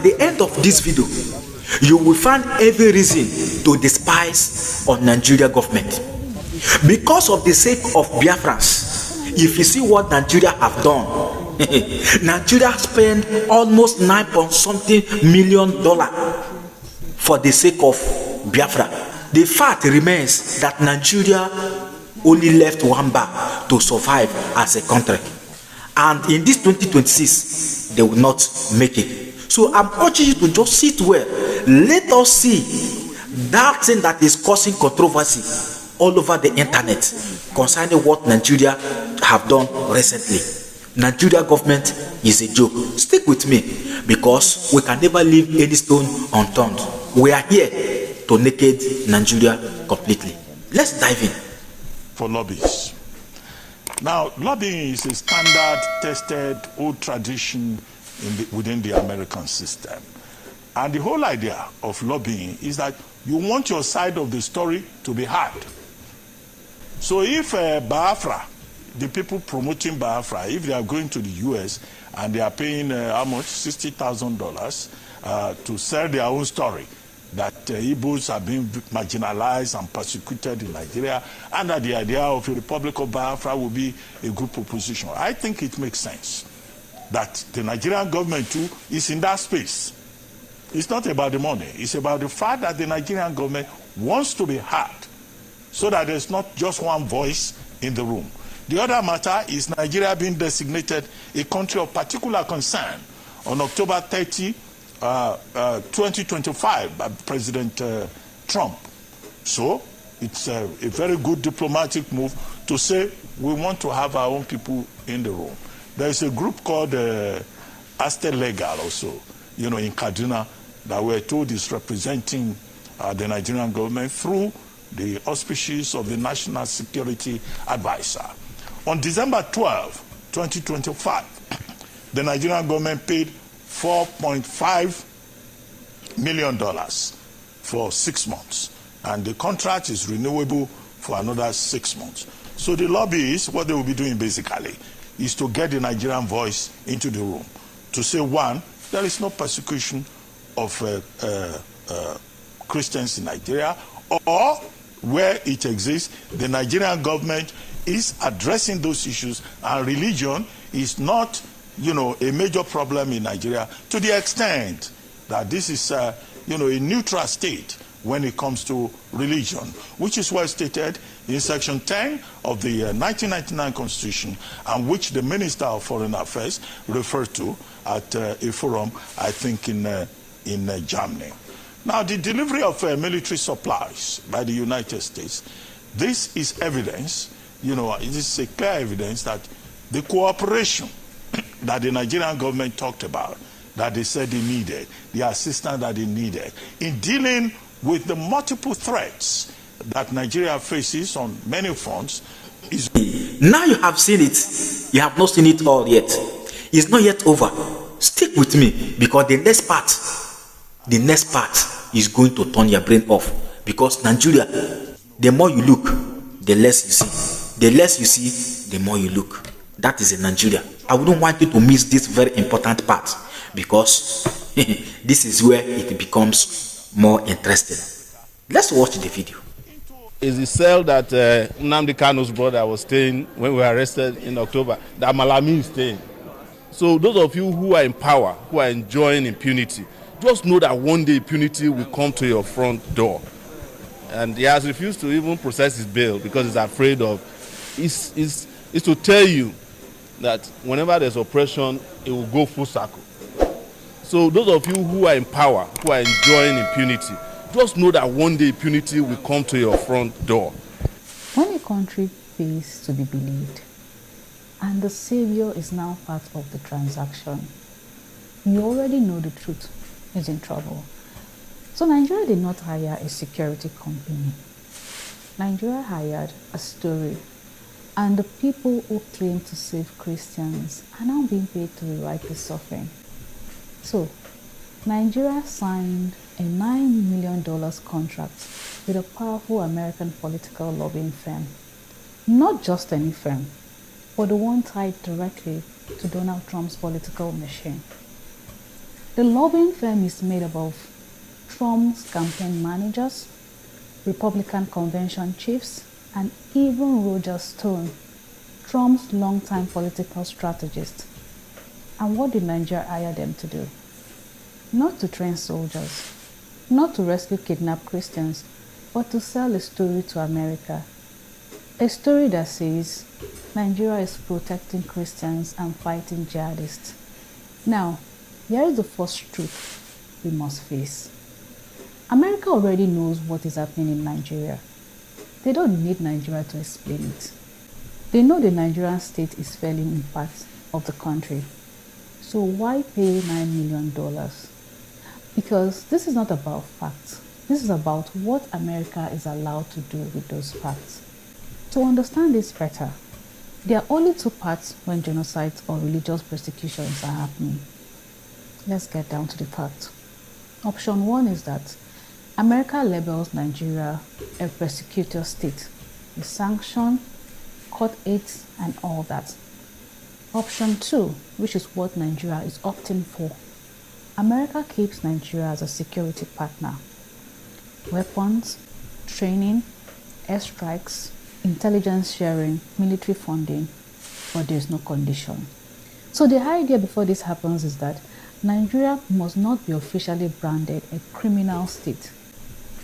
the end of this video, you will find every reason to despise on Nigeria government. Because of the sake of Biafrans, if you see what Nigeria have done, Nigeria spent almost $9.something million for the sake of Biafra. The fact remains that Nigeria only left one bar to survive as a country, and in this 2026 they will not make it. So I'm urging you to just sit well. Let us see that thing that is causing controversy all over the internet concerning what Nigeria have done recently. Nigeria government is a joke. Stick with me, because we can never leave any stone unturned. We are here to naked Nigeria completely. Let's dive in. For lobbies. Now, lobbying is a standard, tested, old tradition within the American system. And the whole idea of lobbying is that you want your side of the story to be heard. So if Biafra, the people promoting Biafra, if they are going to the US and they are paying how much? $60,000 to sell their own story, that Igbos are being marginalized and persecuted in Nigeria, and that the idea of a Republic of Biafra will be a good proposition. I think it makes sense that the Nigerian government too is in that space. It's not about the money. It's about the fact that the Nigerian government wants to be heard, so that there's not just one voice in the room. The other matter is Nigeria being designated a country of particular concern on October 30, 2025 by President Trump. So it's a very good diplomatic move to say we want to have our own people in the room. There is a group called Aster Legal also, in Kaduna, that we're told is representing the Nigerian government through the auspices of the National Security Advisor. On December 12, 2025, the Nigerian government paid $4.5 million for 6 months, and the contract is renewable for another 6 months. So the lobbyists, what they will be doing basically is to get the Nigerian voice into the room to say, one, there is no persecution of Christians in Nigeria, or where it exists, the Nigerian government is addressing those issues, and religion is not, a major problem in Nigeria, to the extent that this is, a neutral state when it comes to religion, which is well stated in Section 10 of the 1999 Constitution, and which the Minister of Foreign Affairs referred to at a forum, I think, in Germany. Now, the delivery of military supplies by the United States, this is evidence, it is a clear evidence that the cooperation that the Nigerian government talked about, that they said they needed, the assistance that they needed in dealing with the multiple threats that Nigeria faces on many fronts is... Now you have seen it. You have not seen it all yet. It's not yet over. Stick with me, because the next part is going to turn your brain off. Because Nigeria, the more you look, the less you see. The less you see, the more you look. That is in Nigeria. I wouldn't want you to miss this very important part, because this is where it becomes more interesting. Let's watch the video. Is the cell that Nnamdi Kanu's brother was staying when we were arrested in October, that Malami is staying. So those of you who are in power, who are enjoying impunity, just know that one day impunity will come to your front door. And he has refused to even process his bail because he's afraid of, is to tell you that whenever there's oppression, it will go full circle. So those of you who are in power, who are enjoying impunity, just know that one day impunity will come to your front door. When a country pays to be believed, and the savior is now part of the transaction, you already know the truth is in trouble. So Nigeria did not hire a security company. Nigeria hired a story, and the people who claim to save Christians are now being paid to rewrite the suffering. So Nigeria signed a $9 million contract with a powerful American political lobbying firm. Not just any firm, but the one tied directly to Donald Trump's political machine. The lobbying firm is made up of Trump's campaign managers, Republican convention chiefs, and even Roger Stone, Trump's longtime political strategist. And what did Nigeria hire them to do? Not to train soldiers, not to rescue kidnapped Christians, but to sell a story to America. A story that says Nigeria is protecting Christians and fighting jihadists. Now, here is the first truth we must face. America already knows what is happening in Nigeria. They don't need Nigeria to explain it. They know the Nigerian state is failing in parts of the country. So why pay $9 million? Because this is not about facts. This is about what America is allowed to do with those facts. To understand this better, there are only two parts when genocides or religious persecutions are happening. Let's get down to the facts. Option 1 is that America labels Nigeria a persecutor state, with sanction, court aids, and all that. Option 2, which is what Nigeria is opting for. America keeps Nigeria as a security partner. Weapons, training, airstrikes, intelligence sharing, military funding, but there is no condition. So the idea before this happens is that Nigeria must not be officially branded a criminal state.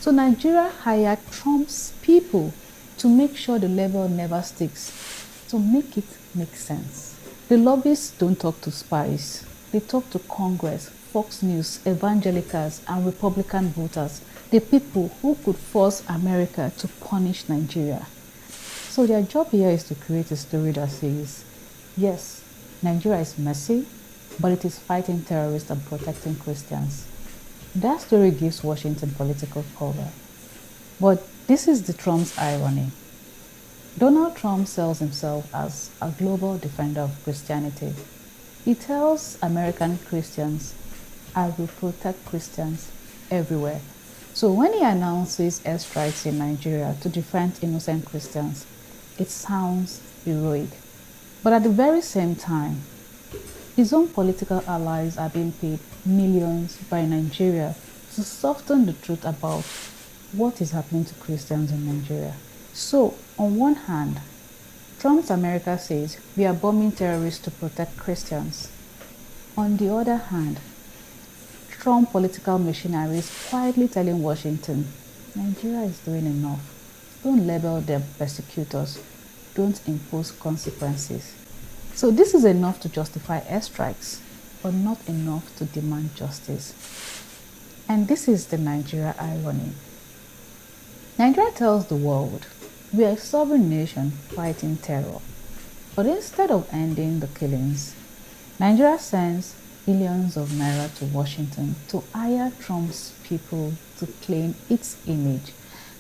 So Nigeria hired Trump's people to make sure the label never sticks, to make it make sense. The lobbyists don't talk to spies. They talk to Congress, Fox News, evangelicals, and Republican voters, the people who could force America to punish Nigeria. So their job here is to create a story that says, yes, Nigeria is messy, but it is fighting terrorists and protecting Christians. That story gives Washington political cover. But this is the Trump's irony. Donald Trump sells himself as a global defender of Christianity. He tells American Christians, I will protect Christians everywhere. So when he announces airstrikes in Nigeria to defend innocent Christians, it sounds heroic. But at the very same time, his own political allies are being paid millions by Nigeria to soften the truth about what is happening to Christians in Nigeria. So, on one hand, Trump's America says we are bombing terrorists to protect Christians. On the other hand, Trump political machinery is quietly telling Washington, Nigeria is doing enough. Don't label them persecutors. Don't impose consequences. So this is enough to justify airstrikes, but not enough to demand justice. And this is the Nigeria irony. Nigeria tells the world, we are a sovereign nation fighting terror. But instead of ending the killings, Nigeria sends billions of naira to Washington to hire Trump's people to claim its image.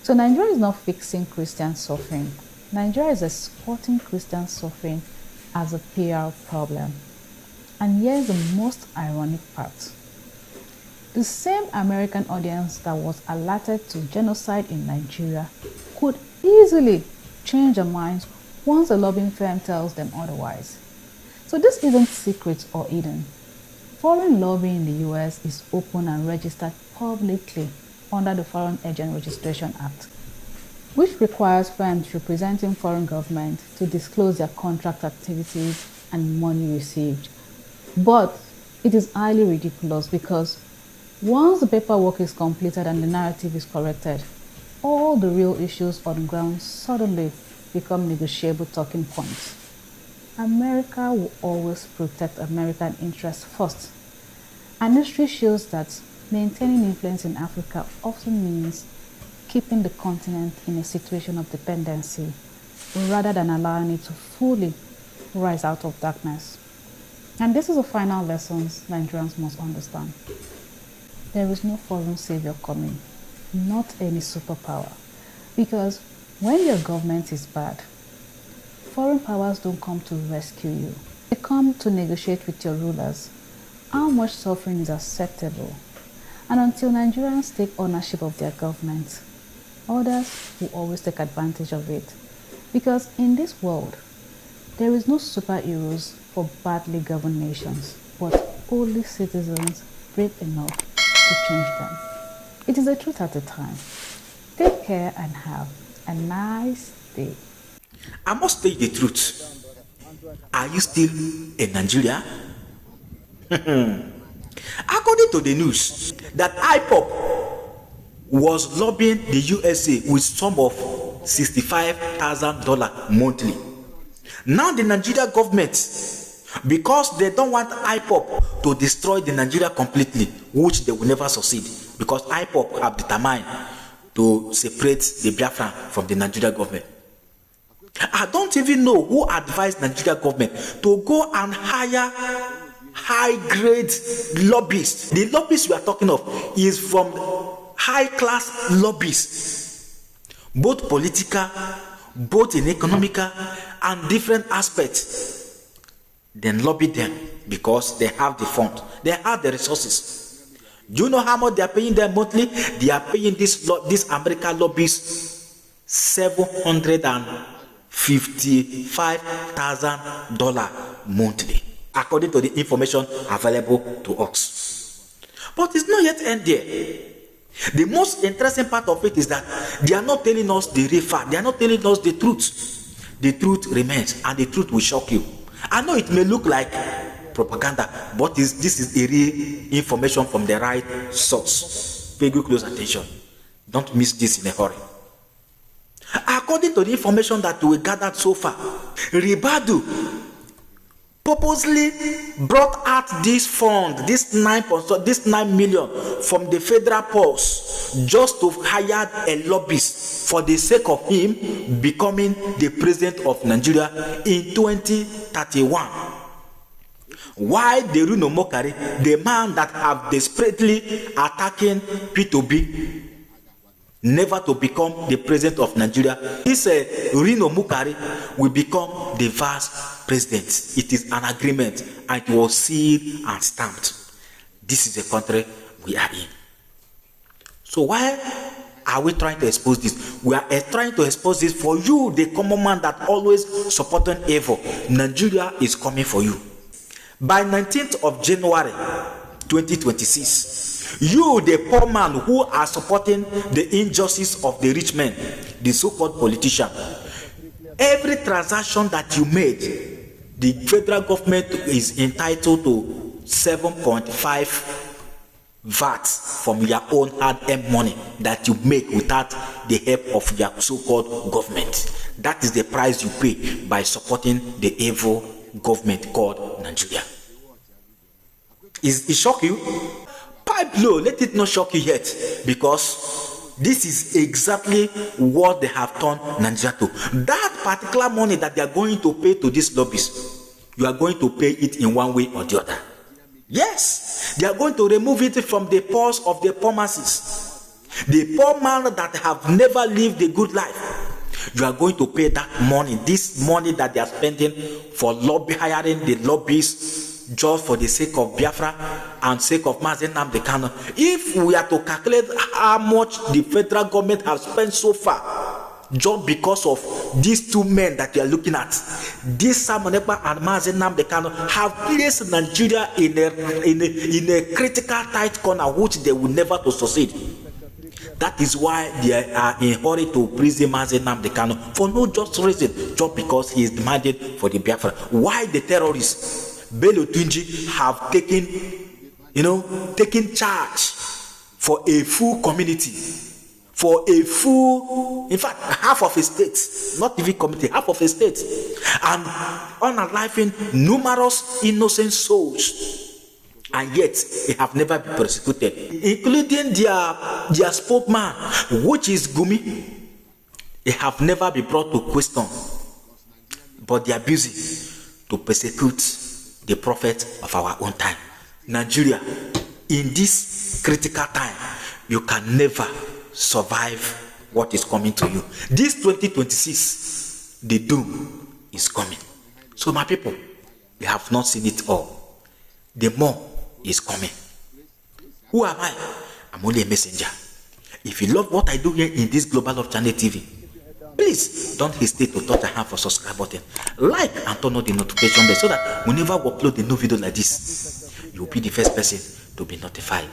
So Nigeria is not fixing Christian suffering. Nigeria is exporting Christian suffering as a PR problem. And here's the most ironic part. The same American audience that was alerted to genocide in Nigeria could easily change their minds once a lobbying firm tells them otherwise. So this isn't secret or hidden. Foreign lobbying in the US is open and registered publicly under the Foreign Agent Registration Act, which requires firms representing foreign governments to disclose their contract activities and money received. But it is highly ridiculous because once the paperwork is completed and the narrative is corrected, all the real issues on the ground suddenly become negotiable talking points. America will always protect American interests first. And history shows that maintaining influence in Africa often means keeping the continent in a situation of dependency rather than allowing it to fully rise out of darkness. And this is the final lesson Nigerians must understand. There is no foreign savior coming, not any superpower. Because when your government is bad, foreign powers don't come to rescue you. They come to negotiate with your rulers how much suffering is acceptable. And until Nigerians take ownership of their government, others will always take advantage of it. Because in this world, there is no superheroes for badly governed nations, but only citizens brave enough to change them. It is the truth at the time. Take care and have a nice day. I must tell you the truth. Are you still in Nigeria? According to the news, that IPOB was lobbying the USA with sum of $65,000 monthly. Now the Nigeria government, because they don't want IPOB to destroy the Nigeria completely, which they will never succeed, because IPOB have determined to separate the Biafra from the Nigeria government. I don't even know who advised Nigeria government to go and hire high-grade lobbyists. The lobbyists we are talking of is from high-class lobbyists, both political, both in economical and different aspects. Then lobby them because they have the fund, they have the resources. Do you know how much they are paying them monthly? They are paying this American lobbyists $755,000 monthly, according to the information available to us. But it's not yet end there. The most interesting part of it is that they are not telling us the real fact. They are not telling us the truth. The truth remains, and the truth will shock you. I know it may look like propaganda, but this is a real information from the right source. Pay good close attention. Don't miss this in a hurry. According to the information that we gathered so far, Ribadu purposely brought out this fund, this 9 million from the federal purse, just to hire a lobbyist for the sake of him becoming the president of Nigeria in 2031. Why the Rino Mokari, the man that have desperately attacking P2B, never to become the president of Nigeria, this Rino Mukari will become the vice president. It is an agreement, and it was sealed and stamped. This is the country we are in. So why are we trying to expose this? We are trying to expose this for you, the common man that always supporting evil. Nigeria is coming for you. By 19th of January 2026, you, the poor man who are supporting the injustice of the rich men, the so-called politician, every transaction that you made, the federal government is entitled to 7.5 VAT from your own hard-earned money that you make without the help of your so-called government. That is the price you pay by supporting the evil government called Nigeria. Is it shock you? Pipe low, let it not shock you yet, because this is exactly what they have turned Nigeria to. That particular money that they are going to pay to these lobbies, you are going to pay it in one way or the other. Yes, they are going to remove it from the purse of the poor masses. The poor man that have never lived a good life, you are going to pay that money, this money that they are spending for hiring the lobbyists just for the sake of Biafra and sake of Mazen Nnamdi Kanu. If we are to calculate how much the federal government has spent so far, just because of these two men that you are looking at, this Simon Ekpa and Mazen Nnamdi Kanu have placed Nigeria in a critical tight corner which they will never to succeed. That is why they are in a hurry to prison Mazen Nnamdi Kanu for no just reason, just because he is demanded for the Biafra. Why the terrorists Bello Tunji have taken charge for a full community, for a full, in fact, half of a state, not even community, half of a state, and unaliving numerous innocent souls, and yet they have never been persecuted, including their spokesman, which is Gumi. They have never been brought to question, but they are busy to persecute the prophet of our own time. Nigeria, in this critical time, you can never survive what is coming to you. This 2026, the doom is coming. So my people, they have not seen it all. The more is coming. Who am I? I'm only a messenger. If you love what I do here in this Global Love Channel TV, please don't hesitate to touch the hand for subscribe button, like and turn on the notification bell so that whenever we upload a new video like this, you'll be the first person to be notified.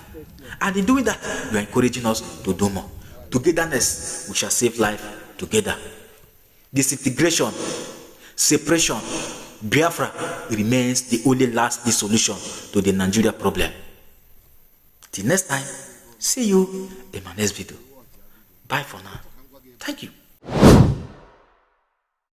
And in doing that, you are encouraging us to do more. Togetherness, we shall save life together. Disintegration, separation, Biafra remains the only lasting solution to the Nigeria problem. Till next time, see you in my next video. Bye for now. Thank you.